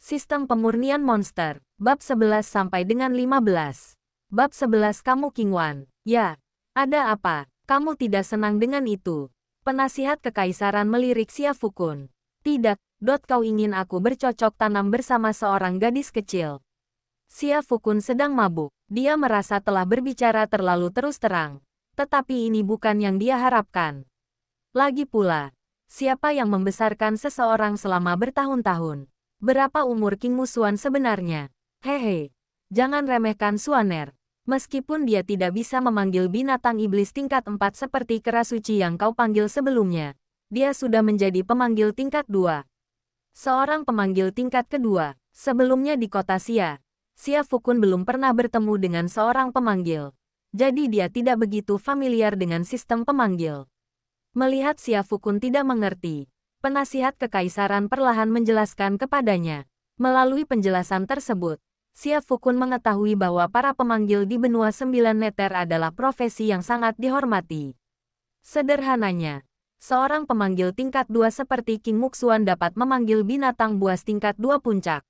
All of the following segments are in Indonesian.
Sistem pemurnian monster, bab 11 sampai dengan 15. Bab 11 kamu Qingwan. Ya, ada apa? Kamu tidak senang dengan itu? Penasihat kekaisaran melirik Xia Fukun. Tidak, kau ingin aku bercocok tanam bersama seorang gadis kecil. Xia Fukun sedang mabuk. Dia merasa telah berbicara terlalu terus terang. Tetapi ini bukan yang dia harapkan. Lagi pula, siapa yang membesarkan seseorang selama bertahun-tahun? Berapa umur King Musuan sebenarnya? Hehe, jangan remehkan Suaner. Meskipun dia tidak bisa memanggil binatang iblis tingkat 4 seperti Kerasuci yang kau panggil sebelumnya, dia sudah menjadi pemanggil tingkat 2. Seorang pemanggil tingkat kedua, sebelumnya di kota Xia Fukun belum pernah bertemu dengan seorang pemanggil. Jadi dia tidak begitu familiar dengan sistem pemanggil. Melihat Xia Fukun tidak mengerti, penasihat kekaisaran perlahan menjelaskan kepadanya. Melalui penjelasan tersebut, Xia Fukun mengetahui bahwa para pemanggil di benua 9 neter adalah profesi yang sangat dihormati. Sederhananya, seorang pemanggil tingkat 2 seperti King Muxuan dapat memanggil binatang buas tingkat 2 puncak.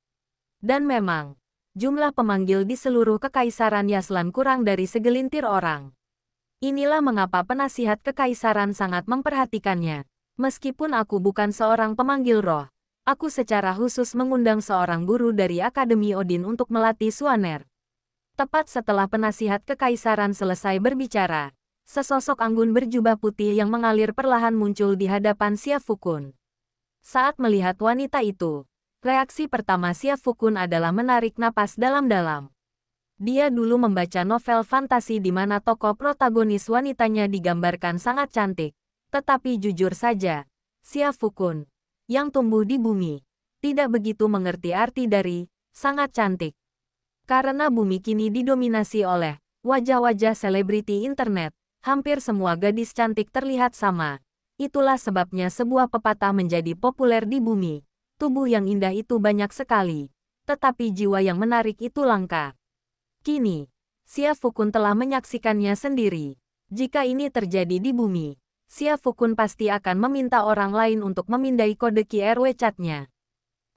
Dan memang, jumlah pemanggil di seluruh kekaisaran Yaslan kurang dari segelintir orang. Inilah mengapa penasihat kekaisaran sangat memperhatikannya. Meskipun aku bukan seorang pemanggil roh, aku secara khusus mengundang seorang guru dari Akademi Odin untuk melatih Suaner. Tepat setelah penasihat kekaisaran selesai berbicara, sesosok anggun berjubah putih yang mengalir perlahan muncul di hadapan Xia Fukun. Saat melihat wanita itu, reaksi pertama Xia Fukun adalah menarik napas dalam-dalam. Dia dulu membaca novel fantasi di mana tokoh protagonis wanitanya digambarkan sangat cantik. Tetapi jujur saja, Xia Fukun, yang tumbuh di bumi, tidak begitu mengerti arti dari sangat cantik. Karena bumi kini didominasi oleh wajah-wajah selebriti internet, hampir semua gadis cantik terlihat sama. Itulah sebabnya sebuah pepatah menjadi populer di bumi. Tubuh yang indah itu banyak sekali, tetapi jiwa yang menarik itu langka. Kini, Xia Fukun telah menyaksikannya sendiri. Jika ini terjadi di bumi, Xia Fukun pasti akan meminta orang lain untuk memindai kode QRW chatnya.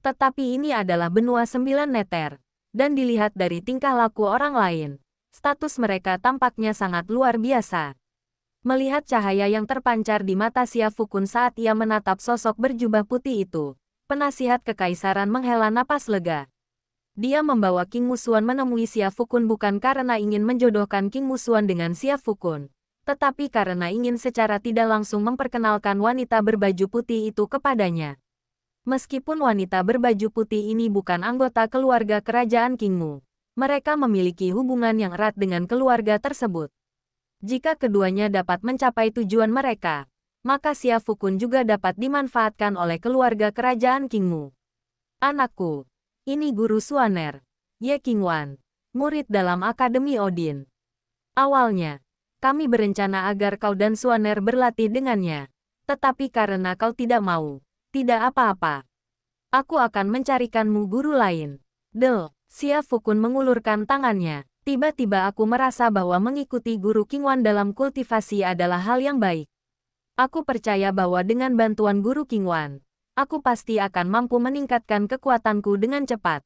Tetapi ini adalah benua 9 neter, dan dilihat dari tingkah laku orang lain, status mereka tampaknya sangat luar biasa. Melihat cahaya yang terpancar di mata Xia Fukun saat ia menatap sosok berjubah putih itu, penasihat kekaisaran menghela napas lega. Dia membawa King Musuan menemui Xia Fukun bukan karena ingin menjodohkan King Musuan dengan Xia Fukun, tetapi karena ingin secara tidak langsung memperkenalkan wanita berbaju putih itu kepadanya. Meskipun wanita berbaju putih ini bukan anggota keluarga kerajaan Qingmu, mereka memiliki hubungan yang erat dengan keluarga tersebut. Jika keduanya dapat mencapai tujuan mereka, maka Xia Fukun juga dapat dimanfaatkan oleh keluarga kerajaan Qingmu. Anakku, ini Guru Suaner, Ye Qingwan, murid dalam Akademi Odin. Awalnya, kami berencana agar kau dan Suaner berlatih dengannya. Tetapi karena kau tidak mau, tidak apa-apa. Aku akan mencarikanmu guru lain. Xia Fukun mengulurkan tangannya. Tiba-tiba aku merasa bahwa mengikuti Guru Qingwan dalam kultivasi adalah hal yang baik. Aku percaya bahwa dengan bantuan Guru Qingwan, aku pasti akan mampu meningkatkan kekuatanku dengan cepat.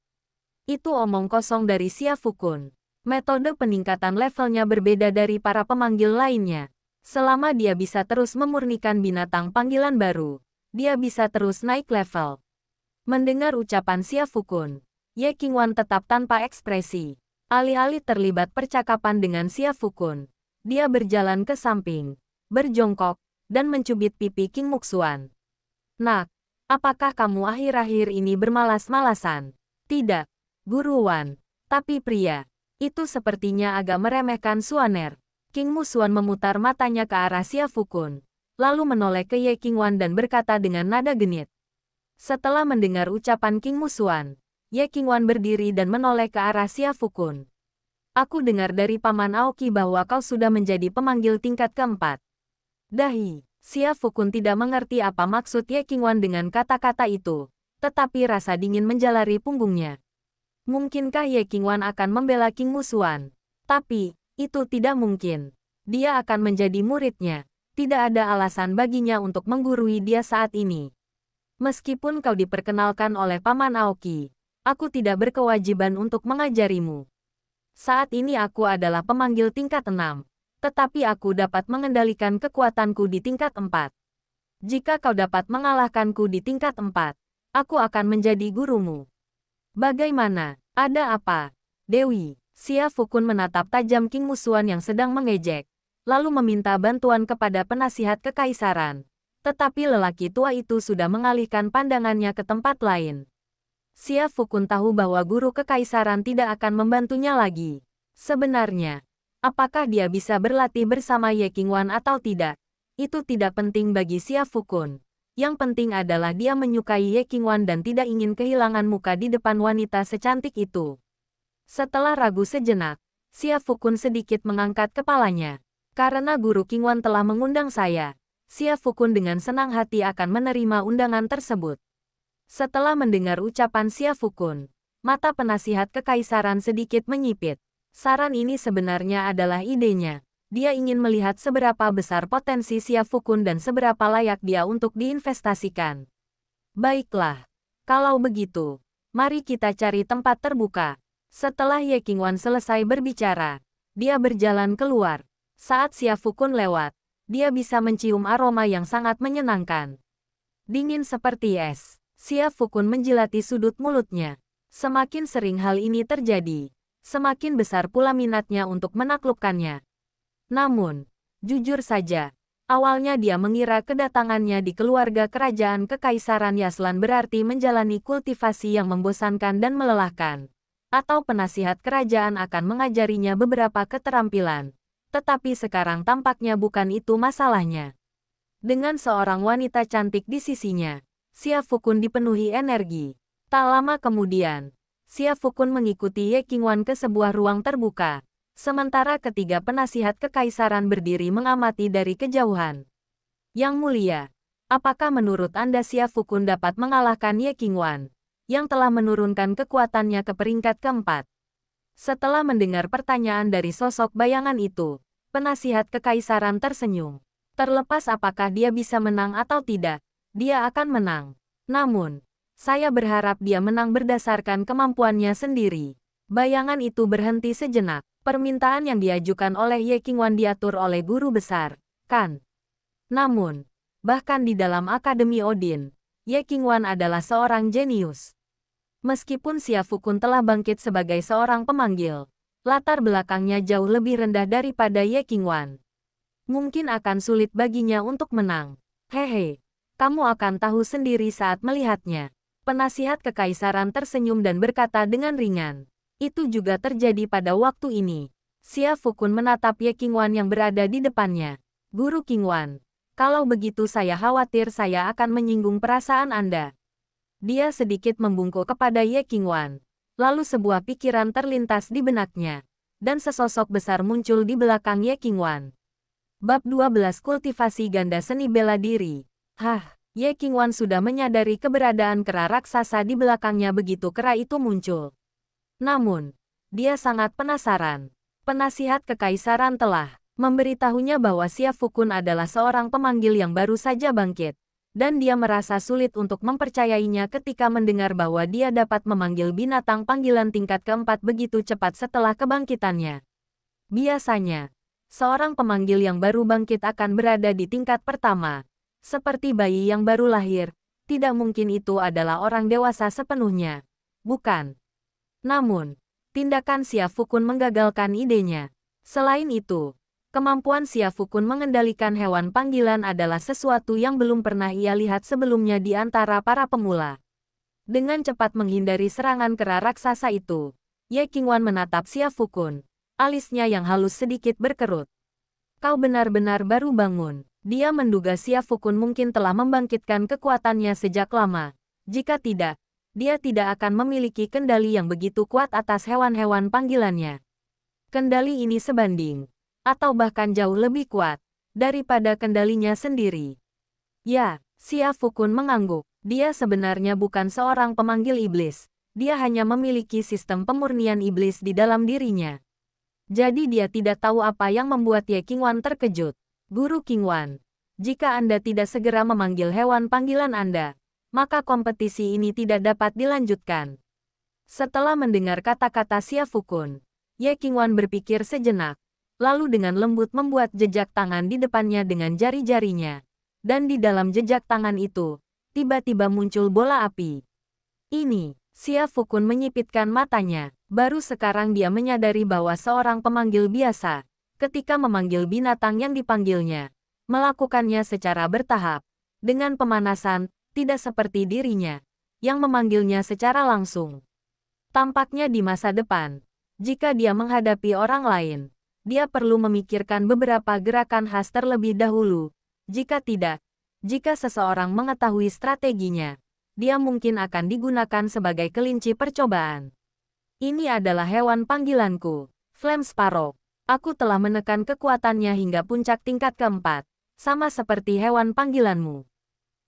Itu omong kosong dari Xia Fukun. Metode peningkatan levelnya berbeda dari para pemanggil lainnya. Selama dia bisa terus memurnikan binatang panggilan baru, dia bisa terus naik level. Mendengar ucapan Xia Fukun, Ye Qingwan tetap tanpa ekspresi. Alih-alih terlibat percakapan dengan Xia Fukun, dia berjalan ke samping, berjongkok, dan mencubit pipi King Muxuan. Nak, apakah kamu akhir-akhir ini bermalas-malasan? Tidak, Guru Wan, tapi pria. Itu sepertinya agak meremehkan Suaner. King Musuan memutar matanya ke arah Xia Fukun, lalu menoleh ke Ye Qingwan dan berkata dengan nada genit. Setelah mendengar ucapan King Musuan, Ye Qingwan berdiri dan menoleh ke arah Xia Fukun. Aku dengar dari Paman Aoki bahwa kau sudah menjadi pemanggil tingkat keempat. Dahi, Xia Fukun tidak mengerti apa maksud Ye Qingwan dengan kata-kata itu, tetapi rasa dingin menjalari punggungnya. Mungkinkah Ye Qingwan akan membela King Musuan? Tapi, itu tidak mungkin. Dia akan menjadi muridnya. Tidak ada alasan baginya untuk menggurui dia saat ini. Meskipun kau diperkenalkan oleh Paman Aoki, Aku tidak berkewajiban untuk mengajarimu. Saat ini aku adalah pemanggil tingkat 6. Tetapi aku dapat mengendalikan kekuatanku di tingkat 4. Jika kau dapat mengalahkanku di tingkat 4, aku akan menjadi gurumu. Bagaimana? Ada apa? Dewi, Xia Fukun menatap tajam King Musuan yang sedang mengejek, lalu meminta bantuan kepada penasihat kekaisaran. Tetapi lelaki tua itu sudah mengalihkan pandangannya ke tempat lain. Xia Fukun tahu bahwa guru kekaisaran tidak akan membantunya lagi. Sebenarnya, apakah dia bisa berlatih bersama Ye Qingwan atau tidak? Itu tidak penting bagi Xia Fukun. Yang penting adalah dia menyukai Ye Qingwan dan tidak ingin kehilangan muka di depan wanita secantik itu. Setelah ragu sejenak, Xia Fukun sedikit mengangkat kepalanya. Karena guru Qingwan telah mengundang saya, Xia Fukun dengan senang hati akan menerima undangan tersebut. Setelah mendengar ucapan Xia Fukun, mata penasihat kekaisaran sedikit menyipit. Saran ini sebenarnya adalah idenya. Dia ingin melihat seberapa besar potensi Xia Fukun dan seberapa layak dia untuk diinvestasikan. Baiklah, kalau begitu, mari kita cari tempat terbuka. Setelah Ye Qingwan selesai berbicara, dia berjalan keluar. Saat Xia Fukun lewat, dia bisa mencium aroma yang sangat menyenangkan. Dingin seperti es, Xia Fukun menjilati sudut mulutnya. Semakin sering hal ini terjadi, semakin besar pula minatnya untuk menaklukkannya. Namun, jujur saja, awalnya dia mengira kedatangannya di keluarga kerajaan Kekaisaran Yaslan berarti menjalani kultivasi yang membosankan dan melelahkan. Atau penasihat kerajaan akan mengajarinya beberapa keterampilan. Tetapi sekarang tampaknya bukan itu masalahnya. Dengan seorang wanita cantik di sisinya, Xia Fukun dipenuhi energi. Tak lama kemudian, Xia Fukun mengikuti Ye Qingwan ke sebuah ruang terbuka. Sementara ketiga penasihat kekaisaran berdiri mengamati dari kejauhan. Yang mulia, apakah menurut Anda Xia Fukun dapat mengalahkan Ye Qingwan, yang telah menurunkan kekuatannya ke peringkat keempat? Setelah mendengar pertanyaan dari sosok bayangan itu, penasihat kekaisaran tersenyum. Terlepas apakah dia bisa menang atau tidak, dia akan menang. Namun, saya berharap dia menang berdasarkan kemampuannya sendiri. Bayangan itu berhenti sejenak. Permintaan yang diajukan oleh Ye Qingwan diatur oleh guru besar, kan? Namun, bahkan di dalam Akademi Odin, Ye Qingwan adalah seorang jenius. Meskipun Xia Fukun telah bangkit sebagai seorang pemanggil, latar belakangnya jauh lebih rendah daripada Ye Qingwan. Mungkin akan sulit baginya untuk menang. Hehe, kamu akan tahu sendiri saat melihatnya. Penasihat kekaisaran tersenyum dan berkata dengan ringan. Itu juga terjadi pada waktu ini. Xia Fukun menatap Ye Qingwan yang berada di depannya. Guru Qingwan, kalau begitu saya khawatir saya akan menyinggung perasaan Anda. Dia sedikit membungkuk kepada Ye Qingwan. Lalu sebuah pikiran terlintas di benaknya. Dan sesosok besar muncul di belakang Ye Qingwan. Bab 12 Kultivasi Ganda Seni Bela Diri. Ye Qingwan sudah menyadari keberadaan kera raksasa di belakangnya begitu kera itu muncul. Namun, dia sangat penasaran. Penasihat kekaisaran telah memberitahunya bahwa Xia Fukun adalah seorang pemanggil yang baru saja bangkit, dan dia merasa sulit untuk mempercayainya ketika mendengar bahwa dia dapat memanggil binatang panggilan tingkat keempat begitu cepat setelah kebangkitannya. Biasanya, seorang pemanggil yang baru bangkit akan berada di tingkat pertama, seperti bayi yang baru lahir. Tidak mungkin itu adalah orang dewasa sepenuhnya, bukan? Namun, tindakan Xia Fukun menggagalkan idenya. Selain itu, kemampuan Xia Fukun mengendalikan hewan panggilan adalah sesuatu yang belum pernah ia lihat sebelumnya di antara para pemula. Dengan cepat menghindari serangan kera raksasa itu, Ye Qingwan menatap Xia Fukun. Alisnya yang halus sedikit berkerut. Kau benar-benar baru bangun. Dia menduga Xia Fukun mungkin telah membangkitkan kekuatannya sejak lama. Jika tidak, dia tidak akan memiliki kendali yang begitu kuat atas hewan-hewan panggilannya. Kendali ini sebanding, atau bahkan jauh lebih kuat, daripada kendalinya sendiri. Ya, Xia Fukun mengangguk. Dia sebenarnya bukan seorang pemanggil iblis. Dia hanya memiliki sistem pemurnian iblis di dalam dirinya. Jadi dia tidak tahu apa yang membuat Ye Qingwan terkejut. Guru Qingwan, jika Anda tidak segera memanggil hewan panggilan Anda, maka kompetisi ini tidak dapat dilanjutkan. Setelah mendengar kata-kata Xia Fukun, Ye Qingwan berpikir sejenak, lalu dengan lembut membuat jejak tangan di depannya dengan jari-jarinya. Dan di dalam jejak tangan itu, tiba-tiba muncul bola api. Ini, Xia Fukun menyipitkan matanya. Baru sekarang dia menyadari bahwa seorang pemanggil biasa, ketika memanggil binatang yang dipanggilnya, melakukannya secara bertahap, dengan pemanasan, tidak seperti dirinya, yang memanggilnya secara langsung. Tampaknya di masa depan, jika dia menghadapi orang lain, dia perlu memikirkan beberapa gerakan khas terlebih dahulu. Jika tidak, jika seseorang mengetahui strateginya, dia mungkin akan digunakan sebagai kelinci percobaan. Ini adalah hewan panggilanku, Flame Sparrow. Aku telah menekan kekuatannya hingga puncak tingkat keempat, sama seperti hewan panggilanmu.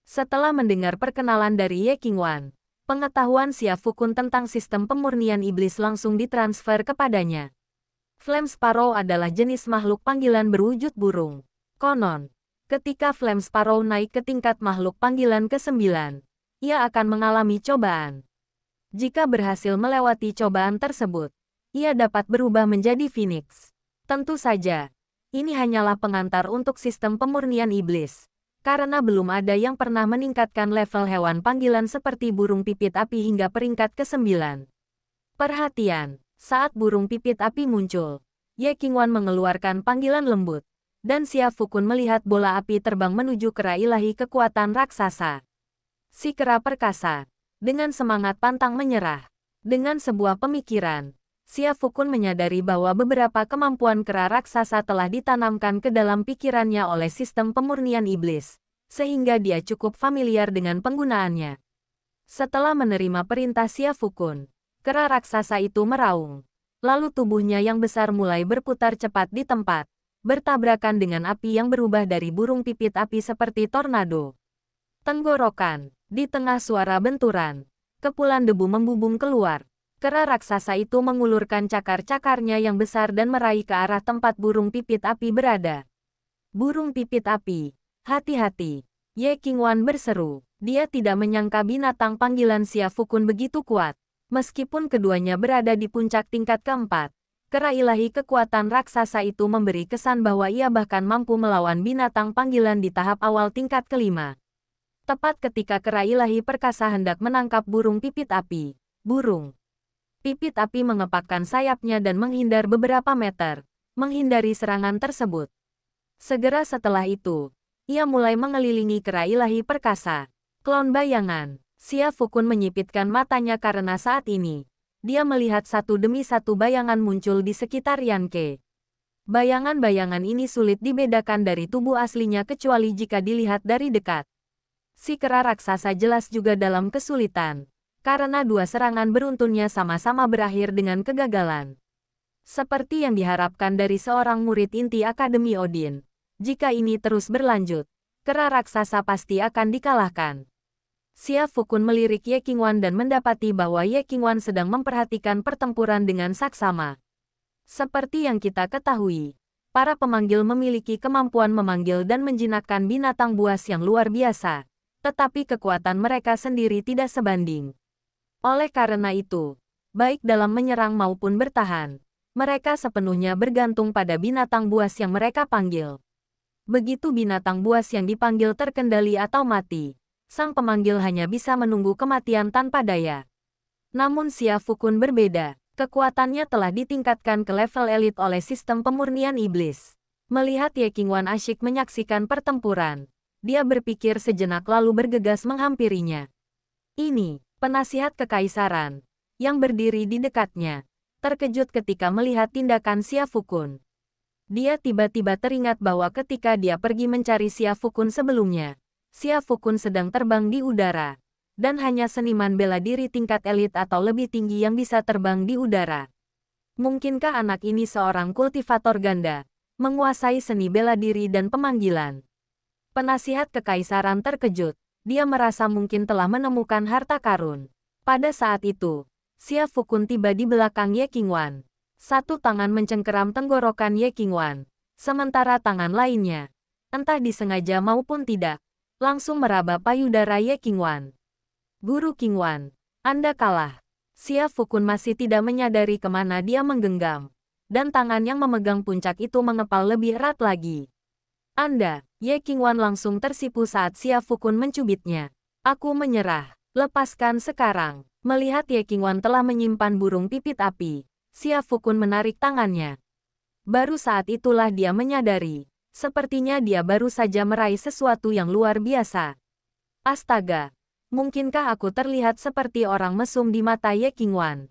Setelah mendengar perkenalan dari Ye Qingwan, pengetahuan Xia Fukun tentang sistem pemurnian iblis langsung ditransfer kepadanya. Flame Sparrow adalah jenis makhluk panggilan berwujud burung. Konon, ketika Flame Sparrow naik ke tingkat makhluk panggilan ke-9, ia akan mengalami cobaan. Jika berhasil melewati cobaan tersebut, ia dapat berubah menjadi Phoenix. Tentu saja, ini hanyalah pengantar untuk sistem pemurnian iblis. Karena belum ada yang pernah meningkatkan level hewan panggilan seperti burung pipit api hingga peringkat ke-9. Perhatian, saat burung pipit api muncul, Ye Qingwan mengeluarkan panggilan lembut, dan Xia Fukun melihat bola api terbang menuju kera ilahi kekuatan raksasa. Si kera perkasa, dengan semangat pantang menyerah. Dengan sebuah pemikiran, Xia Fukun menyadari bahwa beberapa kemampuan kera raksasa telah ditanamkan ke dalam pikirannya oleh sistem pemurnian iblis, sehingga dia cukup familiar dengan penggunaannya. Setelah menerima perintah Xia Fukun, kera raksasa itu meraung. Lalu tubuhnya yang besar mulai berputar cepat di tempat, bertabrakan dengan api yang berubah dari burung pipit api seperti tornado. Tenggorokan, di tengah suara benturan, kepulan debu membubung keluar. Kera raksasa itu mengulurkan cakar-cakarnya yang besar dan meraih ke arah tempat burung pipit api berada. Burung pipit api, hati-hati, Ye Qingwan berseru. Dia tidak menyangka binatang panggilan Xia Fukun begitu kuat. Meskipun keduanya berada di puncak tingkat keempat, kera ilahi kekuatan raksasa itu memberi kesan bahwa ia bahkan mampu melawan binatang panggilan di tahap awal tingkat kelima. Tepat ketika kera ilahi perkasa hendak menangkap burung pipit api, burung pipit api mengepakkan sayapnya dan menghindar beberapa meter, menghindari serangan tersebut. Segera setelah itu, ia mulai mengelilingi kera ilahi perkasa. Klon bayangan, Xia Fukun menyipitkan matanya karena saat ini, dia melihat satu demi satu bayangan muncul di sekitar Yanke. Bayangan-bayangan ini sulit dibedakan dari tubuh aslinya kecuali jika dilihat dari dekat. Si kera raksasa jelas juga dalam kesulitan, karena dua serangan beruntunnya sama-sama berakhir dengan kegagalan. Seperti yang diharapkan dari seorang murid inti Akademi Odin, jika ini terus berlanjut, kera raksasa pasti akan dikalahkan. Xia Fukun melirik Ye Qingwan dan mendapati bahwa Ye Qingwan sedang memperhatikan pertempuran dengan saksama. Seperti yang kita ketahui, para pemanggil memiliki kemampuan memanggil dan menjinakkan binatang buas yang luar biasa, tetapi kekuatan mereka sendiri tidak sebanding. Oleh karena itu, baik dalam menyerang maupun bertahan, mereka sepenuhnya bergantung pada binatang buas yang mereka panggil. Begitu binatang buas yang dipanggil terkendali atau mati, sang pemanggil hanya bisa menunggu kematian tanpa daya. Namun Xia Fukun berbeda, kekuatannya telah ditingkatkan ke level elit oleh sistem pemurnian iblis. Melihat Ye Qingwan asyik menyaksikan pertempuran, dia berpikir sejenak lalu bergegas menghampirinya. Ini, penasihat kekaisaran, yang berdiri di dekatnya, terkejut ketika melihat tindakan Xia Fukun. Dia tiba-tiba teringat bahwa ketika dia pergi mencari Xia Fukun sebelumnya, Xia Fukun sedang terbang di udara, dan hanya seniman bela diri tingkat elit atau lebih tinggi yang bisa terbang di udara. Mungkinkah anak ini seorang kultivator ganda, menguasai seni bela diri dan pemanggilan? Penasihat kekaisaran terkejut. Dia merasa mungkin telah menemukan harta karun. Pada saat itu, Xia Fukun tiba di belakang Ye Qingwan. Satu tangan mencengkeram tenggorokan Ye Qingwan, sementara tangan lainnya, entah disengaja maupun tidak, langsung meraba payudara Ye Qingwan. Guru Qingwan, Anda kalah. Xia Fukun masih tidak menyadari kemana dia menggenggam. Dan tangan yang memegang puncak itu mengepal lebih erat lagi. Anda, Ye Qingwan langsung tersipu saat Xia Fukun mencubitnya. Aku menyerah. Lepaskan sekarang. Melihat Ye Qingwan telah menyimpan burung pipit api, Xia Fukun menarik tangannya. Baru saat itulah dia menyadari. Sepertinya dia baru saja meraih sesuatu yang luar biasa. Astaga! Mungkinkah aku terlihat seperti orang mesum di mata Ye Qingwan?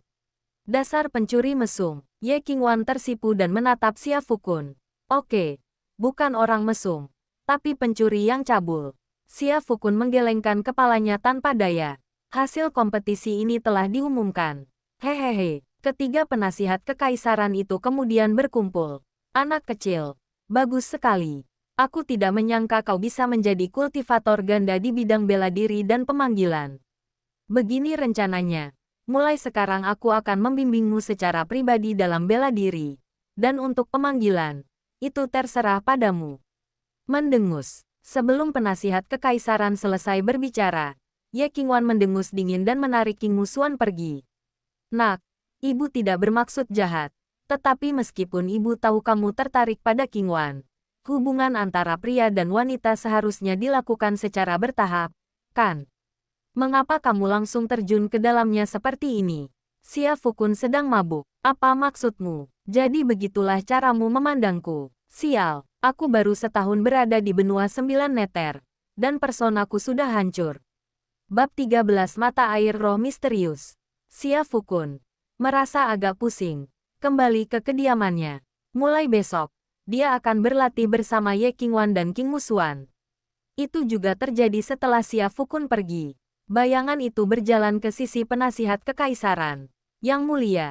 Dasar pencuri mesum. Ye Qingwan tersipu dan menatap Xia Fukun. Oke, bukan orang mesum, tapi pencuri yang cabul. Xia Fukun menggelengkan kepalanya tanpa daya. Hasil kompetisi ini telah diumumkan. Hehehe, ketiga penasihat kekaisaran itu kemudian berkumpul. Anak kecil, bagus sekali. Aku tidak menyangka kau bisa menjadi kultivator ganda di bidang bela diri dan pemanggilan. Begini rencananya. Mulai sekarang aku akan membimbingmu secara pribadi dalam bela diri. Dan untuk pemanggilan, itu terserah padamu. Mendengus. Sebelum penasihat kekaisaran selesai berbicara, Ye Qingwan mendengus dingin dan menarik King Musuan pergi. Nak, ibu tidak bermaksud jahat. Tetapi meskipun ibu tahu kamu tertarik pada Qingwan, hubungan antara pria dan wanita seharusnya dilakukan secara bertahap, kan? Mengapa kamu langsung terjun ke dalamnya seperti ini? Xia Fukun sedang mabuk. Apa maksudmu? Jadi begitulah caramu memandangku. Sial, aku baru setahun berada di benua 9 neter. Dan personaku sudah hancur. Bab 13 Mata Air Roh Misterius. Xia Fukun merasa agak pusing. Kembali ke kediamannya. Mulai besok, dia akan berlatih bersama Ye Qingwan dan King Musuan. Itu juga terjadi setelah Xia Fukun pergi. Bayangan itu berjalan ke sisi penasihat kekaisaran. Yang mulia,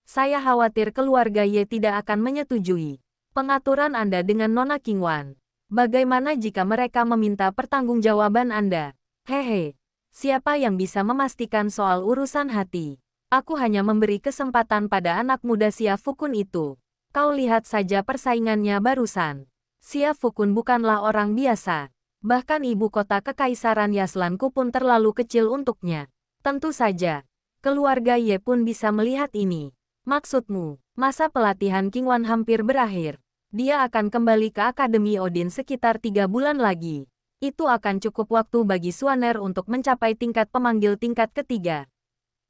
saya khawatir keluarga Ye tidak akan menyetujui pengaturan Anda dengan Nona Qingwan. Bagaimana jika mereka meminta pertanggungjawaban Anda? Hehe, siapa yang bisa memastikan soal urusan hati? Aku hanya memberi kesempatan pada anak muda Xia Fukun itu. Kau lihat saja persaingannya barusan. Xia Fukun bukanlah orang biasa. Bahkan ibu kota kekaisaran Yaslanku pun terlalu kecil untuknya. Tentu saja, keluarga Ye pun bisa melihat ini. Maksudmu, masa pelatihan Qingwan hampir berakhir. Dia akan kembali ke Akademi Odin sekitar 3 bulan lagi. Itu akan cukup waktu bagi Swaner untuk mencapai tingkat pemanggil tingkat ketiga.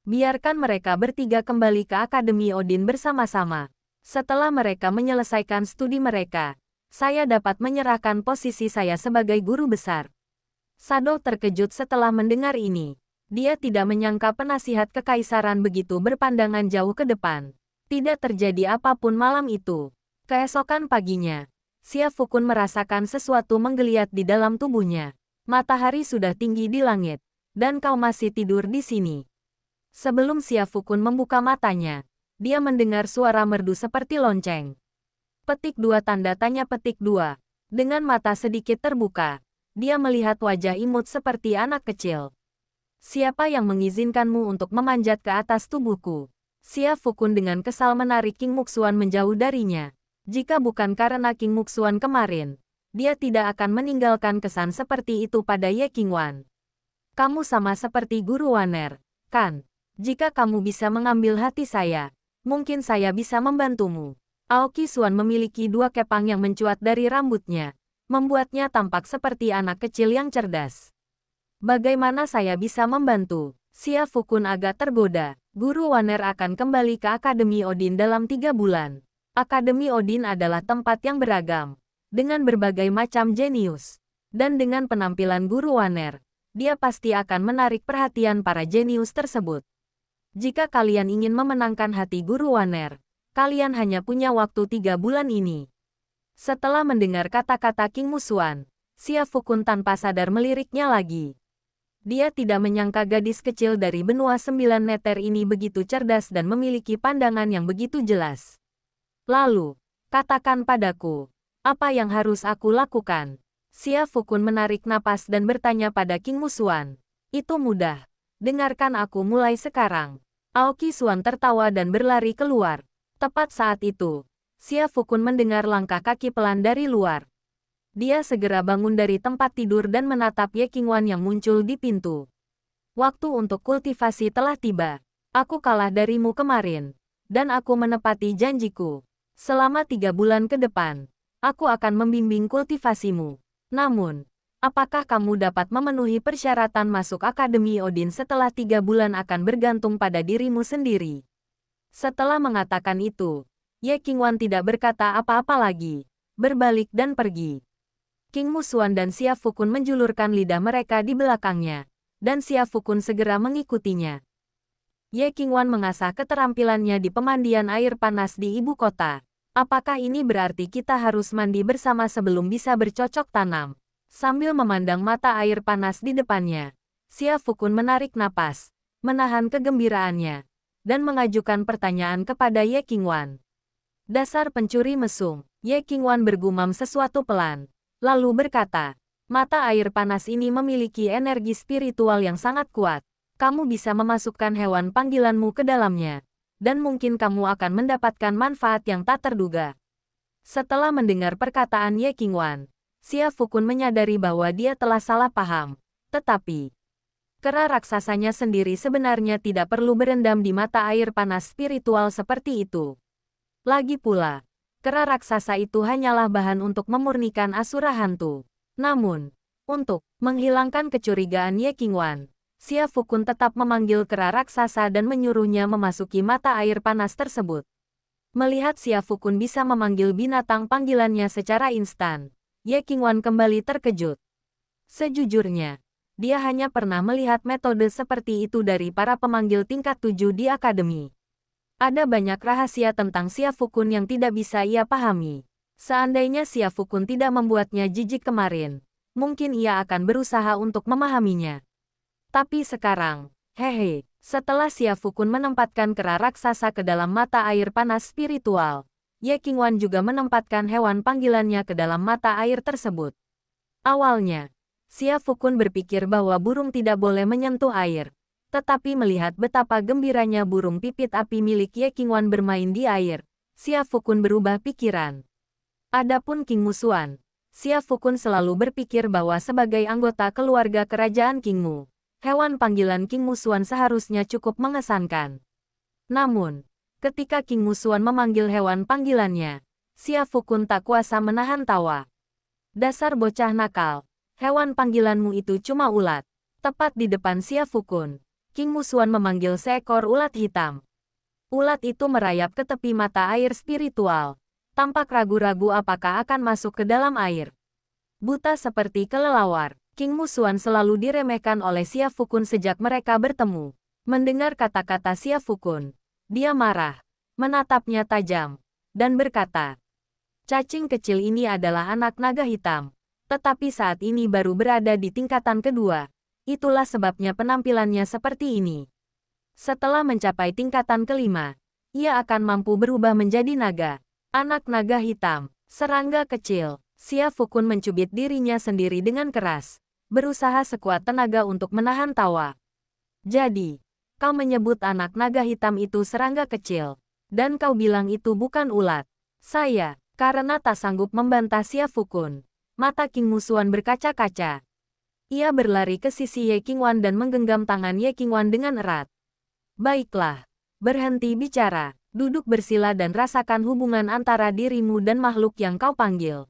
Biarkan mereka bertiga kembali ke Akademi Odin bersama-sama. Setelah mereka menyelesaikan studi mereka, saya dapat menyerahkan posisi saya sebagai guru besar. Sado terkejut setelah mendengar ini. Dia tidak menyangka penasihat kekaisaran begitu berpandangan jauh ke depan. Tidak terjadi apapun malam itu. Keesokan paginya, Xia Fukun merasakan sesuatu menggeliat di dalam tubuhnya. Matahari sudah tinggi di langit, dan kau masih tidur di sini. Sebelum Xia Fukun membuka matanya, dia mendengar suara merdu seperti lonceng. Petik 2 tanda tanya petik 2. Dengan mata sedikit terbuka, dia melihat wajah imut seperti anak kecil. Siapa yang mengizinkanmu untuk memanjat ke atas tubuhku? Xia Fukun dengan kesal menarik King Muxuan menjauh darinya. Jika bukan karena King Muxuan kemarin, dia tidak akan meninggalkan kesan seperti itu pada Ye Qingwan. Kamu sama seperti Guru Waner, kan? Jika kamu bisa mengambil hati saya, mungkin saya bisa membantumu. Aoki Xuan memiliki 2 kepang yang mencuat dari rambutnya, membuatnya tampak seperti anak kecil yang cerdas. Bagaimana saya bisa membantu? Xia Fukun agak tergoda. Guru Waner akan kembali ke Akademi Odin dalam 3 bulan. Akademi Odin adalah tempat yang beragam, dengan berbagai macam jenius. Dan dengan penampilan Guru Waner, dia pasti akan menarik perhatian para jenius tersebut. Jika kalian ingin memenangkan hati Guru Waner, kalian hanya punya waktu 3 bulan ini. Setelah mendengar kata-kata King Musuan, Xia Fukun tanpa sadar meliriknya lagi. Dia tidak menyangka gadis kecil dari benua 9 neter ini begitu cerdas dan memiliki pandangan yang begitu jelas. Lalu, katakan padaku, apa yang harus aku lakukan? Xia Fukun menarik napas dan bertanya pada King Musuan. Itu mudah. Dengarkan aku mulai sekarang. Aoki Xuan tertawa dan berlari keluar. Tepat saat itu, Xia Fukun mendengar langkah kaki pelan dari luar. Dia segera bangun dari tempat tidur dan menatap Ye Qingwan yang muncul di pintu. Waktu untuk kultivasi telah tiba. Aku kalah darimu kemarin. Dan aku menepati janjiku. Selama 3 bulan ke depan, aku akan membimbing kultivasimu. Namun, apakah kamu dapat memenuhi persyaratan masuk Akademi Odin setelah 3 bulan akan bergantung pada dirimu sendiri? Setelah mengatakan itu, Ye Qingwan tidak berkata apa-apa lagi, berbalik dan pergi. King Musuan dan Xia Fukun menjulurkan lidah mereka di belakangnya, dan Xia Fukun segera mengikutinya. Ye Qingwan mengasah keterampilannya di pemandian air panas di ibu kota. Apakah ini berarti kita harus mandi bersama sebelum bisa bercocok tanam? Sambil memandang mata air panas di depannya, Xia Fukun menarik napas, menahan kegembiraannya, dan mengajukan pertanyaan kepada Ye Qingwan. Dasar pencuri mesum, Ye Qingwan bergumam sesuatu pelan, lalu berkata, mata air panas ini memiliki energi spiritual yang sangat kuat. Kamu bisa memasukkan hewan panggilanmu ke dalamnya, dan mungkin kamu akan mendapatkan manfaat yang tak terduga. Setelah mendengar perkataan Ye Qingwan, Xia Fukun menyadari bahwa dia telah salah paham. Tetapi, kera raksasanya sendiri sebenarnya tidak perlu berendam di mata air panas spiritual seperti itu. Lagi pula, kera raksasa itu hanyalah bahan untuk memurnikan asura hantu. Namun, untuk menghilangkan kecurigaan Ye Qingwan, Xia Fukun tetap memanggil kera raksasa dan menyuruhnya memasuki mata air panas tersebut. Melihat Xia Fukun bisa memanggil binatang panggilannya secara instan, Ye Qingwan kembali terkejut. Sejujurnya, dia hanya pernah melihat metode seperti itu dari para pemanggil tingkat 7 di akademi. Ada banyak rahasia tentang Xia Fukun yang tidak bisa ia pahami. Seandainya Xia Fukun tidak membuatnya jijik kemarin, mungkin ia akan berusaha untuk memahaminya. Tapi sekarang, hehe, setelah Xia Fukun menempatkan kera raksasa ke dalam mata air panas spiritual, Ye Qingwan juga menempatkan hewan panggilannya ke dalam mata air tersebut. Awalnya, Xia Fukun berpikir bahwa burung tidak boleh menyentuh air, tetapi melihat betapa gembiranya burung pipit api milik Ye Qingwan bermain di air, Xia Fukun berubah pikiran. Adapun King Musuan, Xia Fukun selalu berpikir bahwa sebagai anggota keluarga kerajaan Qingmu, hewan panggilan King Musuan seharusnya cukup mengesankan. Namun, ketika King Musuan memanggil hewan panggilannya, Xia Fukun tak kuasa menahan tawa. Dasar bocah nakal, hewan panggilanmu itu cuma ulat. Tepat di depan Xia Fukun, King Musuan memanggil seekor ulat hitam. Ulat itu merayap ke tepi mata air spiritual, tampak ragu-ragu apakah akan masuk ke dalam air. Buta seperti kelelawar, King Musuan selalu diremehkan oleh Xia Fukun sejak mereka bertemu. Mendengar kata-kata Xia Fukun, dia marah, menatapnya tajam, dan berkata, cacing kecil ini adalah anak naga hitam, tetapi saat ini baru berada di tingkatan kedua. Itulah sebabnya penampilannya seperti ini. Setelah mencapai tingkatan kelima, ia akan mampu berubah menjadi naga. Anak naga hitam, serangga kecil. Xia Fukun mencubit dirinya sendiri dengan keras, berusaha sekuat tenaga untuk menahan tawa. Jadi, kau menyebut anak naga hitam itu serangga kecil, dan kau bilang itu bukan ulat. Saya, karena tak sanggup membantah Xia Fukun, mata King Musuan berkaca-kaca. Ia berlari ke sisi Ye Qingwan dan menggenggam tangan Ye Qingwan dengan erat. Baiklah, berhenti bicara, duduk bersila dan rasakan hubungan antara dirimu dan makhluk yang kau panggil.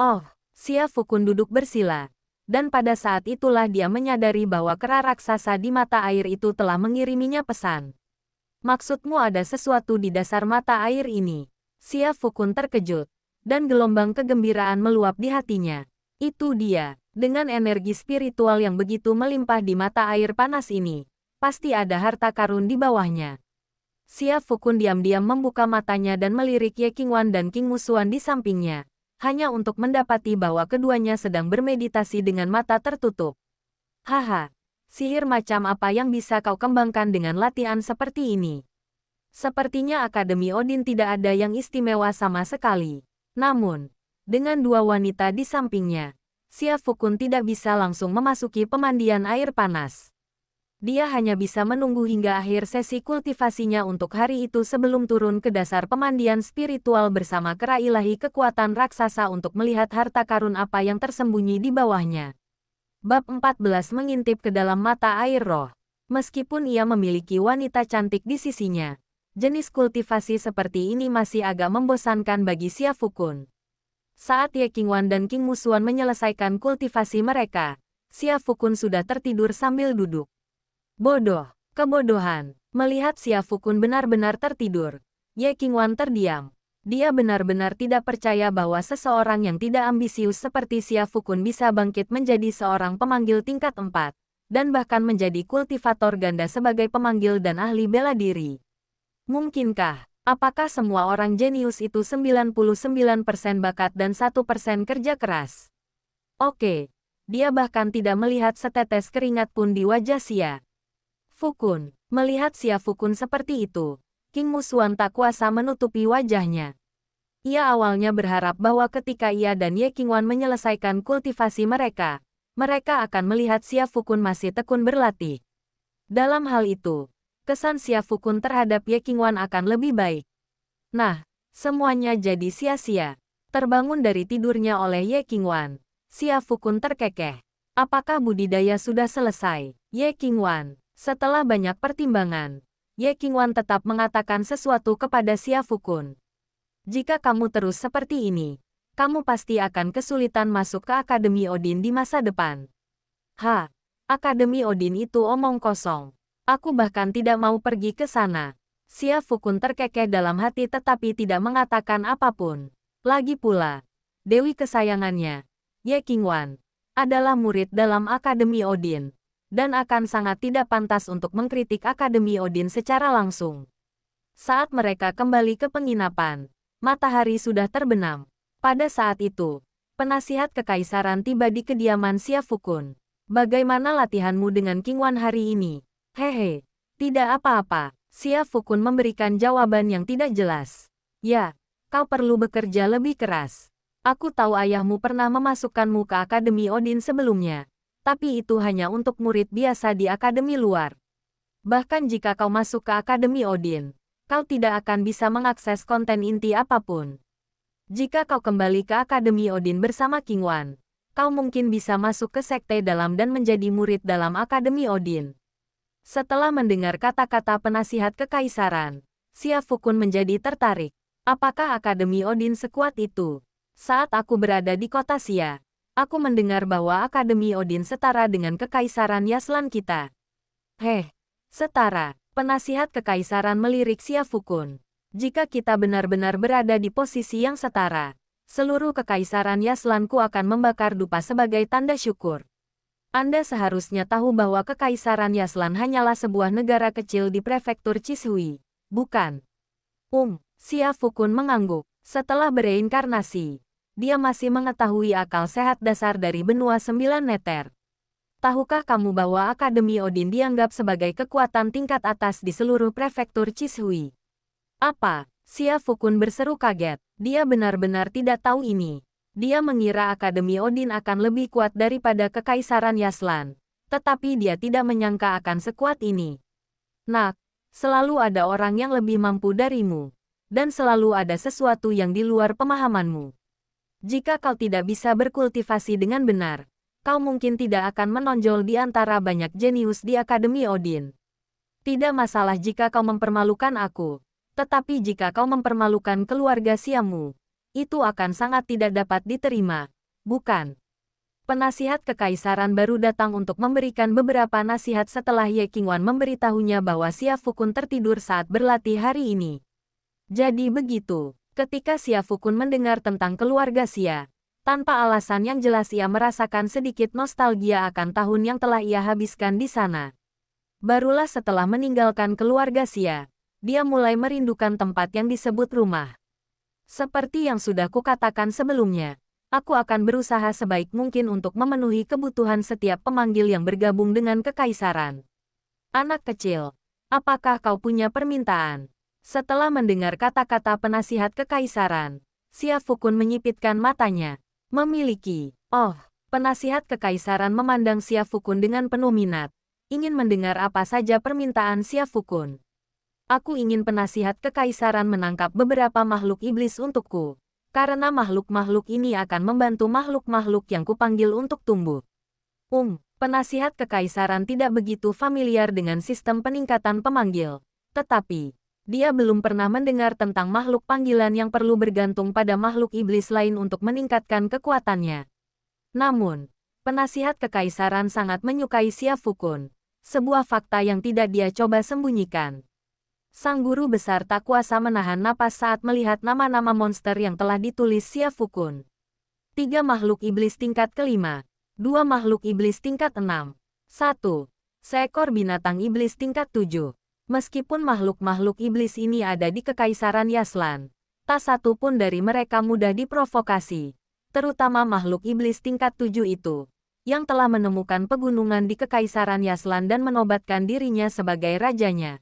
Oh, Xia Fukun duduk bersila, dan pada saat itulah dia menyadari bahwa kera raksasa di mata air itu telah mengiriminya pesan. Maksudmu ada sesuatu di dasar mata air ini? Xia Fukun terkejut, dan gelombang kegembiraan meluap di hatinya. Itu dia, dengan energi spiritual yang begitu melimpah di mata air panas ini, pasti ada harta karun di bawahnya. Xia Fukun diam-diam membuka matanya dan melirik Ye Qingwan dan King Musuan di sampingnya, hanya untuk mendapati bahwa keduanya sedang bermeditasi dengan mata tertutup. Haha, sihir macam apa yang bisa kau kembangkan dengan latihan seperti ini? Sepertinya Akademi Odin tidak ada yang istimewa sama sekali. Namun, dengan dua wanita di sampingnya, Xia Fukun tidak bisa langsung memasuki pemandian air panas. Dia hanya bisa menunggu hingga akhir sesi kultivasinya untuk hari itu sebelum turun ke dasar pemandian spiritual bersama kera ilahi kekuatan raksasa untuk melihat harta karun apa yang tersembunyi di bawahnya. Bab 14 mengintip ke dalam mata air roh. Meskipun ia memiliki wanita cantik di sisinya, jenis kultivasi seperti ini masih agak membosankan bagi Xia Fukun. Saat Ye Qingwan dan King Musuan menyelesaikan kultivasi mereka, Xia Fukun sudah tertidur sambil duduk. Bodoh, kebodohan. Melihat Xia Fukun benar-benar tertidur, Ye Qingwan terdiam. Dia benar-benar tidak percaya bahwa seseorang yang tidak ambisius seperti Xia Fukun bisa bangkit menjadi seorang pemanggil tingkat 4, dan bahkan menjadi kultivator ganda sebagai pemanggil dan ahli bela diri. Mungkinkah? Apakah semua orang jenius itu 99% bakat dan 1% kerja keras? Oke. Dia bahkan tidak melihat setetes keringat pun di wajah Xia Fukun. Melihat Xia Fukun seperti itu, King Musuan tak kuasa menutupi wajahnya. Ia awalnya berharap bahwa ketika ia dan Ye Qingwan menyelesaikan kultivasi mereka akan melihat Xia Fukun masih tekun berlatih. Dalam hal itu, kesan Xia Fukun terhadap Ye Qingwan akan lebih baik. Nah, semuanya jadi sia-sia. Terbangun dari tidurnya oleh Ye Qingwan, Xia Fukun terkekeh. Apakah budidaya sudah selesai? Ye Qingwan. Setelah banyak pertimbangan, Ye Qingwan tetap mengatakan sesuatu kepada Xia Fukun. Jika kamu terus seperti ini, kamu pasti akan kesulitan masuk ke Akademi Odin di masa depan. Akademi Odin itu omong kosong. Aku bahkan tidak mau pergi ke sana. Xia Fukun terkekeh dalam hati tetapi tidak mengatakan apapun. Lagi pula, dewi kesayangannya, Ye Qingwan, adalah murid dalam Akademi Odin, dan akan sangat tidak pantas untuk mengkritik Akademi Odin secara langsung. Saat mereka kembali ke penginapan, matahari sudah terbenam. Pada saat itu, penasihat kekaisaran tiba di kediaman Xia Fukun. Bagaimana latihanmu dengan Qingwan hari ini? Hehe, tidak apa-apa. Xia Fukun memberikan jawaban yang tidak jelas. Ya, kau perlu bekerja lebih keras. Aku tahu ayahmu pernah memasukkanmu ke Akademi Odin sebelumnya, tapi itu hanya untuk murid biasa di Akademi luar. Bahkan jika kau masuk ke Akademi Odin, kau tidak akan bisa mengakses konten inti apapun. Jika kau kembali ke Akademi Odin bersama Qingwan, kau mungkin bisa masuk ke sekte dalam dan menjadi murid dalam Akademi Odin. Setelah mendengar kata-kata penasihat kekaisaran, Xia Fukun menjadi tertarik. Apakah Akademi Odin sekuat itu? Saat aku berada di kota Xia, aku mendengar bahwa Akademi Odin setara dengan kekaisaran Yaslan kita. Setara. Penasihat kekaisaran melirik Xia Fukun. Jika kita benar-benar berada di posisi yang setara, seluruh kekaisaran Yaslanku akan membakar dupa sebagai tanda syukur. Anda seharusnya tahu bahwa Kekaisaran Yaslan hanyalah sebuah negara kecil di prefektur Chishui, bukan? Xia Fukun mengangguk. Setelah bereinkarnasi, dia masih mengetahui akal sehat dasar dari benua 9 neter. Tahukah kamu bahwa Akademi Odin dianggap sebagai kekuatan tingkat atas di seluruh prefektur Chishui? Apa? Xia Fukun berseru kaget. Dia benar-benar tidak tahu ini. Dia mengira Akademi Odin akan lebih kuat daripada Kekaisaran Yaslan, tetapi dia tidak menyangka akan sekuat ini. Nak, selalu ada orang yang lebih mampu darimu, dan selalu ada sesuatu yang di luar pemahamanmu. Jika kau tidak bisa berkultivasi dengan benar, kau mungkin tidak akan menonjol di antara banyak jenius di Akademi Odin. Tidak masalah jika kau mempermalukan aku, tetapi jika kau mempermalukan keluarga Xiamu, itu akan sangat tidak dapat diterima, bukan? Penasihat kekaisaran baru datang untuk memberikan beberapa nasihat setelah Ye Qingwan memberitahunya bahwa Xia Fukun tertidur saat berlatih hari ini. Jadi begitu, ketika Xia Fukun mendengar tentang keluarga Xia, tanpa alasan yang jelas ia merasakan sedikit nostalgia akan tahun yang telah ia habiskan di sana. Barulah setelah meninggalkan keluarga Xia, dia mulai merindukan tempat yang disebut rumah. Seperti yang sudah kukatakan sebelumnya, aku akan berusaha sebaik mungkin untuk memenuhi kebutuhan setiap pemanggil yang bergabung dengan kekaisaran. Anak kecil, apakah kau punya permintaan? Setelah mendengar kata-kata penasihat kekaisaran, Xia Fukun menyipitkan matanya. Memiliki. Penasihat kekaisaran memandang Xia Fukun dengan penuh minat, ingin mendengar apa saja permintaan Xia Fukun. Aku ingin penasihat kekaisaran menangkap beberapa makhluk iblis untukku, karena makhluk-makhluk ini akan membantu makhluk-makhluk yang kupanggil untuk tumbuh. Penasihat kekaisaran tidak begitu familiar dengan sistem peningkatan pemanggil. Tetapi, dia belum pernah mendengar tentang makhluk panggilan yang perlu bergantung pada makhluk iblis lain untuk meningkatkan kekuatannya. Namun, penasihat kekaisaran sangat menyukai Xia Fukun. Sebuah fakta yang tidak dia coba sembunyikan. Sang guru besar tak kuasa menahan napas saat melihat nama-nama monster yang telah ditulis Xia Fukun. 3 makhluk iblis tingkat kelima. 2 makhluk iblis tingkat 6. 1. Seekor binatang iblis tingkat 7. Meskipun makhluk-makhluk iblis ini ada di Kekaisaran Yaslan, tak satu pun dari mereka mudah diprovokasi. Terutama makhluk iblis tingkat 7 itu, yang telah menemukan pegunungan di Kekaisaran Yaslan dan menobatkan dirinya sebagai rajanya.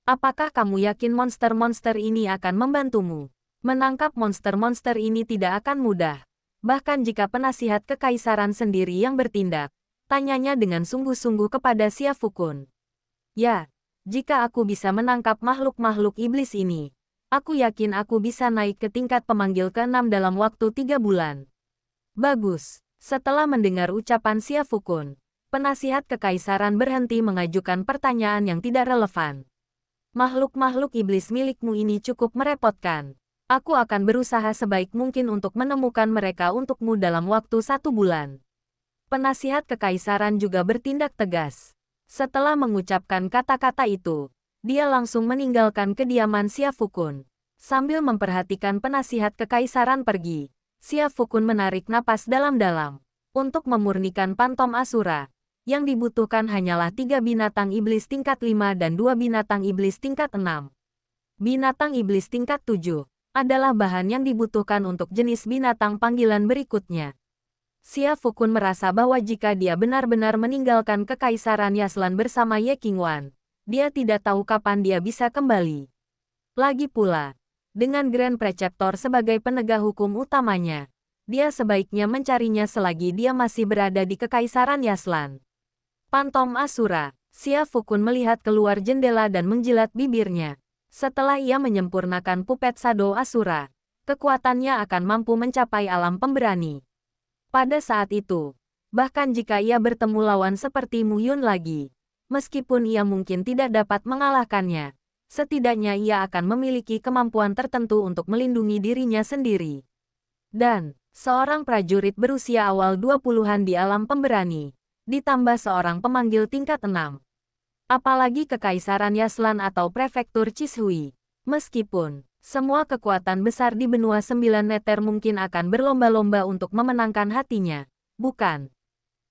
Apakah kamu yakin monster-monster ini akan membantumu? Menangkap monster-monster ini tidak akan mudah. Bahkan jika penasihat kekaisaran sendiri yang bertindak, tanyanya dengan sungguh-sungguh kepada Xia Fukun. Ya, jika aku bisa menangkap makhluk-makhluk iblis ini, aku yakin aku bisa naik ke tingkat pemanggil ke-6 dalam waktu 3 bulan. Bagus. Setelah mendengar ucapan Xia Fukun, penasihat kekaisaran berhenti mengajukan pertanyaan yang tidak relevan. Makhluk-makhluk iblis milikmu ini cukup merepotkan. Aku akan berusaha sebaik mungkin untuk menemukan mereka untukmu dalam waktu 1 bulan. Penasihat kekaisaran juga bertindak tegas. Setelah mengucapkan kata-kata itu, dia langsung meninggalkan kediaman Xia Fukun. Sambil memperhatikan penasihat kekaisaran pergi, Xia Fukun menarik napas dalam-dalam. Untuk memurnikan pantom Asura, yang dibutuhkan hanyalah 3 binatang iblis tingkat 5 dan 2 binatang iblis tingkat 6. Binatang iblis tingkat 7 adalah bahan yang dibutuhkan untuk jenis binatang panggilan berikutnya. Xia Fukun merasa bahwa jika dia benar-benar meninggalkan Kekaisaran Yaslan bersama Ye Qingwan, dia tidak tahu kapan dia bisa kembali. Lagi pula, dengan Grand Preceptor sebagai penegak hukum utamanya, dia sebaiknya mencarinya selagi dia masih berada di Kekaisaran Yaslan. Pantom Asura, Xia Fukun melihat keluar jendela dan menjilat bibirnya. Setelah ia menyempurnakan pupet Shadow Asura, kekuatannya akan mampu mencapai alam pemberani. Pada saat itu, bahkan jika ia bertemu lawan seperti Mu Yun lagi, meskipun ia mungkin tidak dapat mengalahkannya, setidaknya ia akan memiliki kemampuan tertentu untuk melindungi dirinya sendiri. Dan, seorang prajurit berusia awal 20-an di alam pemberani, ditambah seorang pemanggil tingkat 6. Apalagi Kekaisaran Yaslan atau Prefektur Chishui. Meskipun semua kekuatan besar di benua 9 neter mungkin akan berlomba-lomba untuk memenangkan hatinya, bukan?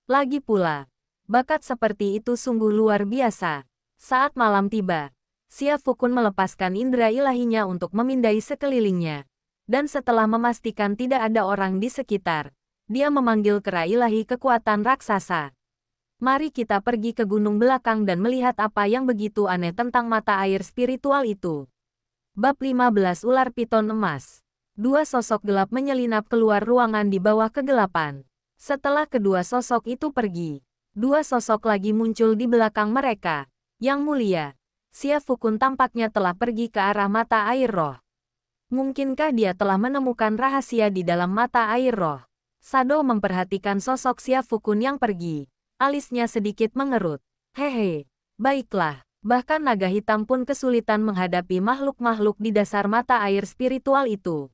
Lagi pula, bakat seperti itu sungguh luar biasa. Saat malam tiba, Xia Fukun melepaskan indera ilahinya untuk memindai sekelilingnya. Dan setelah memastikan tidak ada orang di sekitar, dia memanggil kera ilahi kekuatan raksasa. Mari kita pergi ke gunung belakang dan melihat apa yang begitu aneh tentang mata air spiritual itu. Bab 15 Ular Piton Emas. 2 sosok gelap menyelinap keluar ruangan di bawah kegelapan. Setelah kedua sosok itu pergi, 2 sosok lagi muncul di belakang mereka. Yang mulia, Xia Fukun tampaknya telah pergi ke arah mata air roh. Mungkinkah dia telah menemukan rahasia di dalam mata air roh? Shadow memperhatikan sosok Xia Fukun yang pergi. Alisnya sedikit mengerut. Hehe, baiklah. Bahkan naga hitam pun kesulitan menghadapi makhluk-makhluk di dasar mata air spiritual itu.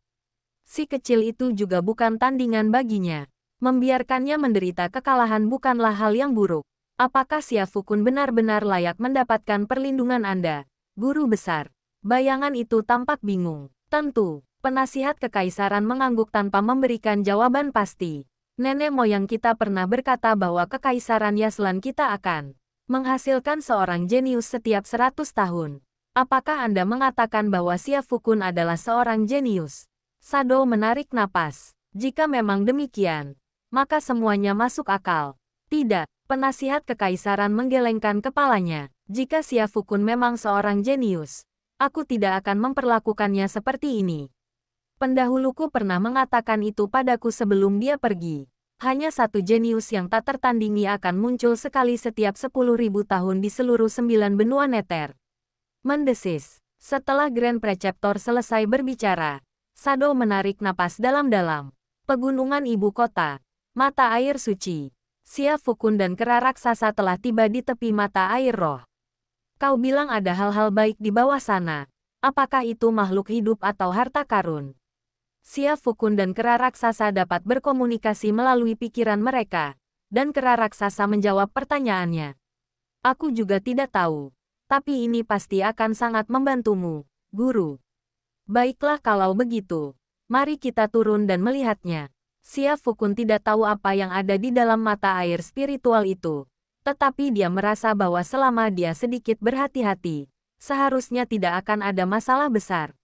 Si kecil itu juga bukan tandingan baginya. Membiarkannya menderita kekalahan bukanlah hal yang buruk. Apakah Xia Fukun benar-benar layak mendapatkan perlindungan Anda, Guru Besar? Bayangan itu tampak bingung. Tentu, penasihat kekaisaran mengangguk tanpa memberikan jawaban pasti. Nenek moyang kita pernah berkata bahwa Kekaisaran Yaslan kita akan menghasilkan seorang jenius setiap 100 tahun. Apakah Anda mengatakan bahwa Xia Fukun adalah seorang jenius? Shadow menarik napas. Jika memang demikian, maka semuanya masuk akal. Tidak, penasihat kekaisaran menggelengkan kepalanya. Jika Xia Fukun memang seorang jenius, aku tidak akan memperlakukannya seperti ini. Pendahuluku pernah mengatakan itu padaku sebelum dia pergi. Hanya satu jenius yang tak tertandingi akan muncul sekali setiap 10.000 tahun di seluruh 9 benua neter. Mendesis. Setelah Grand Preceptor selesai berbicara, Shadow menarik napas dalam-dalam. Pegunungan ibu kota. Mata air suci. Xia Fukun dan kera raksasa telah tiba di tepi mata air roh. Kau bilang ada hal-hal baik di bawah sana. Apakah itu makhluk hidup atau harta karun? Xia Fukun dan kera raksasa dapat berkomunikasi melalui pikiran mereka, dan kera raksasa menjawab pertanyaannya. Aku juga tidak tahu. Tapi ini pasti akan sangat membantumu, guru. Baiklah kalau begitu. Mari kita turun dan melihatnya. Xia Fukun tidak tahu apa yang ada di dalam mata air spiritual itu. Tetapi dia merasa bahwa selama dia sedikit berhati-hati, seharusnya tidak akan ada masalah besar.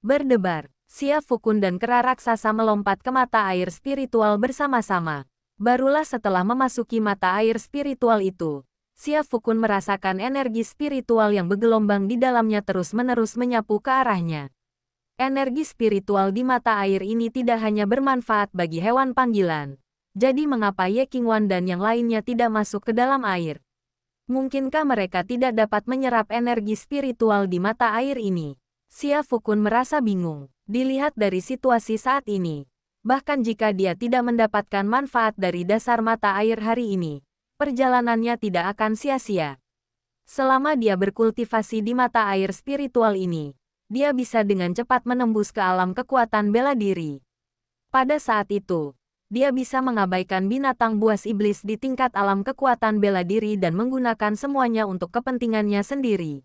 Berdebar, Xia Fukun dan kera raksasa melompat ke mata air spiritual bersama-sama. Barulah setelah memasuki mata air spiritual itu, Xia Fukun merasakan energi spiritual yang bergelombang di dalamnya terus-menerus menyapu ke arahnya. Energi spiritual di mata air ini tidak hanya bermanfaat bagi hewan panggilan. Jadi mengapa Ye Qingwan dan yang lainnya tidak masuk ke dalam air? Mungkinkah mereka tidak dapat menyerap energi spiritual di mata air ini? Xia Fukun merasa bingung. Dilihat dari situasi saat ini, bahkan jika dia tidak mendapatkan manfaat dari dasar mata air hari ini, perjalanannya tidak akan sia-sia. Selama dia berkultivasi di mata air spiritual ini, dia bisa dengan cepat menembus ke alam kekuatan bela diri. Pada saat itu, dia bisa mengabaikan binatang buas iblis di tingkat alam kekuatan bela diri dan menggunakan semuanya untuk kepentingannya sendiri.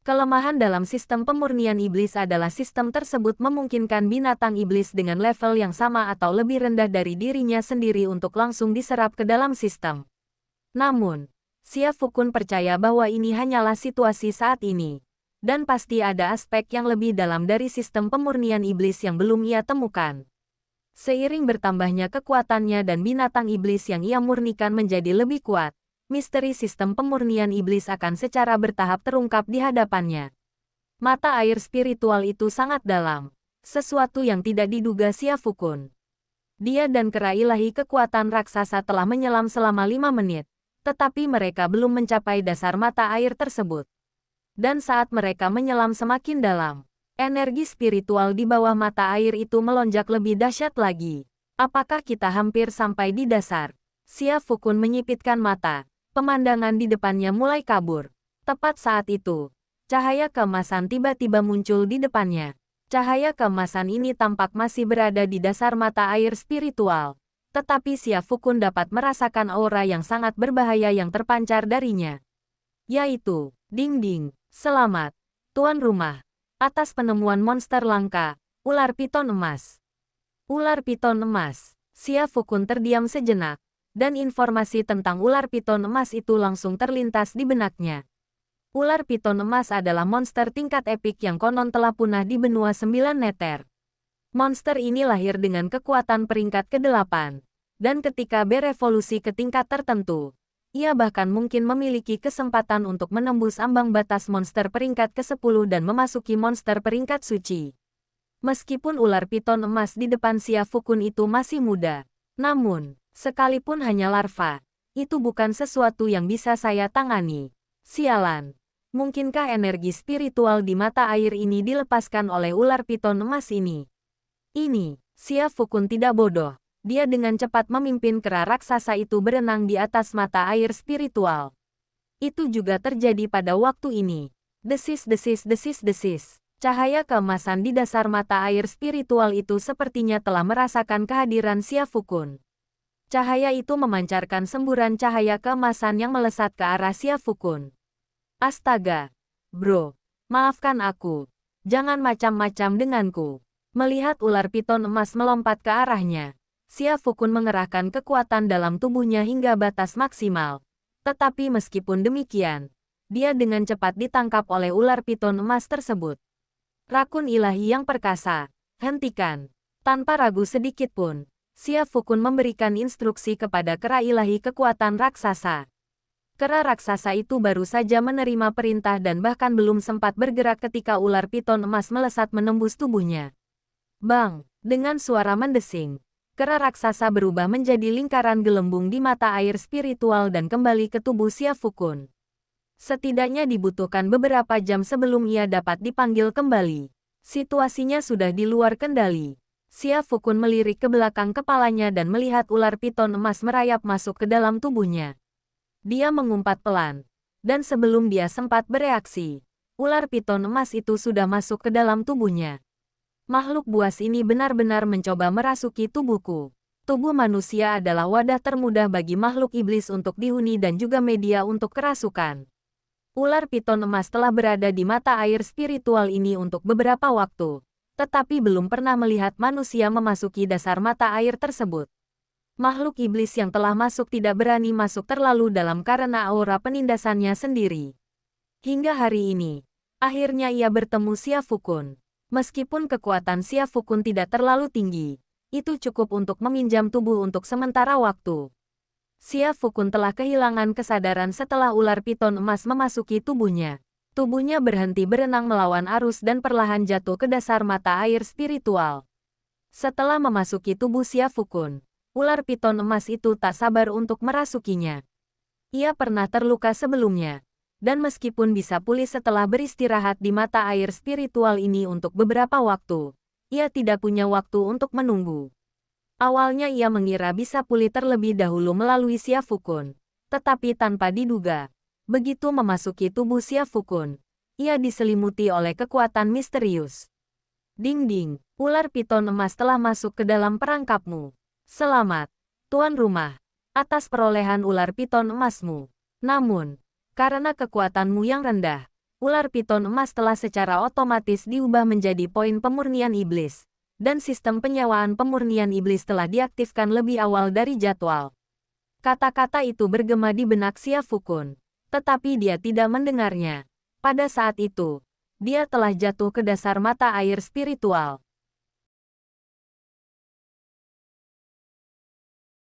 Kelemahan dalam sistem pemurnian iblis adalah sistem tersebut memungkinkan binatang iblis dengan level yang sama atau lebih rendah dari dirinya sendiri untuk langsung diserap ke dalam sistem. Namun, Xia Fukun percaya bahwa ini hanyalah situasi saat ini. Dan pasti ada aspek yang lebih dalam dari sistem pemurnian iblis yang belum ia temukan. Seiring bertambahnya kekuatannya dan binatang iblis yang ia murnikan menjadi lebih kuat, misteri sistem pemurnian iblis akan secara bertahap terungkap di hadapannya. Mata air spiritual itu sangat dalam, sesuatu yang tidak diduga Xia Fukun. Dia dan kera ilahi kekuatan raksasa telah menyelam selama 5 menit, tetapi mereka belum mencapai dasar mata air tersebut. Dan saat mereka menyelam semakin dalam, energi spiritual di bawah mata air itu melonjak lebih dahsyat lagi. Apakah kita hampir sampai di dasar? Xia Fukun menyipitkan mata, pemandangan di depannya mulai kabur. Tepat saat itu, cahaya keemasan tiba-tiba muncul di depannya. Cahaya keemasan ini tampak masih berada di dasar mata air spiritual. Tetapi Xia Fukun dapat merasakan aura yang sangat berbahaya yang terpancar darinya. Yaitu, ding-ding. Selamat, tuan rumah, atas penemuan monster langka, ular piton emas. Ular piton emas. Xia Fukun terdiam sejenak, dan informasi tentang ular piton emas itu langsung terlintas di benaknya. Ular piton emas adalah monster tingkat epik yang konon telah punah di benua 9 neter. Monster ini lahir dengan kekuatan peringkat ke-8, dan ketika berevolusi ke tingkat tertentu, ia bahkan mungkin memiliki kesempatan untuk menembus ambang batas monster peringkat ke-10 dan memasuki monster peringkat suci. Meskipun ular piton emas di depan Xia Fukun itu masih muda, namun, sekalipun hanya larva, itu bukan sesuatu yang bisa saya tangani. Sialan, mungkinkah energi spiritual di mata air ini dilepaskan oleh ular piton emas ini? Ini, Xia Fukun tidak bodoh. Dia dengan cepat memimpin kera raksasa itu berenang di atas mata air spiritual. Itu juga terjadi pada waktu ini. Desis. Cahaya keemasan di dasar mata air spiritual itu sepertinya telah merasakan kehadiran Xia Fukun. Cahaya itu memancarkan semburan cahaya keemasan yang melesat ke arah Xia Fukun. Astaga, bro, maafkan aku. Jangan macam-macam denganku. Melihat ular piton emas melompat ke arahnya, Xia Fukun mengerahkan kekuatan dalam tubuhnya hingga batas maksimal. Tetapi meskipun demikian, dia dengan cepat ditangkap oleh ular piton emas tersebut. Rakun ilahi yang perkasa, hentikan. Tanpa ragu sedikit pun, Xia Fukun memberikan instruksi kepada kera ilahi kekuatan raksasa. Kera raksasa itu baru saja menerima perintah dan bahkan belum sempat bergerak ketika ular piton emas melesat menembus tubuhnya. Bang! Dengan suara mendesing, kera raksasa berubah menjadi lingkaran gelembung di mata air spiritual dan kembali ke tubuh Xia Fukun. Setidaknya dibutuhkan beberapa jam sebelum ia dapat dipanggil kembali. Situasinya sudah di luar kendali. Xia Fukun melirik ke belakang kepalanya dan melihat ular piton emas merayap masuk ke dalam tubuhnya. Dia mengumpat pelan. Dan sebelum dia sempat bereaksi, ular piton emas itu sudah masuk ke dalam tubuhnya. Makhluk buas ini benar-benar mencoba merasuki tubuhku. Tubuh manusia adalah wadah termudah bagi makhluk iblis untuk dihuni dan juga media untuk kerasukan. Ular piton emas telah berada di mata air spiritual ini untuk beberapa waktu, tetapi belum pernah melihat manusia memasuki dasar mata air tersebut. Makhluk iblis yang telah masuk tidak berani masuk terlalu dalam karena aura penindasannya sendiri. Hingga hari ini, akhirnya ia bertemu Xia Fukun. Meskipun kekuatan Xia Fukun tidak terlalu tinggi, itu cukup untuk meminjam tubuh untuk sementara waktu. Xia Fukun telah kehilangan kesadaran setelah ular piton emas memasuki tubuhnya. Tubuhnya berhenti berenang melawan arus dan perlahan jatuh ke dasar mata air spiritual. Setelah memasuki tubuh Xia Fukun, ular piton emas itu tak sabar untuk merasukinya. Ia pernah terluka sebelumnya, dan meskipun bisa pulih setelah beristirahat di mata air spiritual ini untuk beberapa waktu, ia tidak punya waktu untuk menunggu. Awalnya ia mengira bisa pulih terlebih dahulu melalui Xia Fukun, tetapi tanpa diduga, begitu memasuki tubuh Xia Fukun, ia diselimuti oleh kekuatan misterius. Ding-ding, ular piton emas telah masuk ke dalam perangkapmu. Selamat, tuan rumah, atas perolehan ular piton emasmu. Namun, karena kekuatanmu yang rendah, ular piton emas telah secara otomatis diubah menjadi poin pemurnian iblis, dan sistem penyewaan pemurnian iblis telah diaktifkan lebih awal dari jadwal. Kata-kata itu bergema di benak Xia Fukun, tetapi dia tidak mendengarnya. Pada saat itu, dia telah jatuh ke dasar mata air spiritual.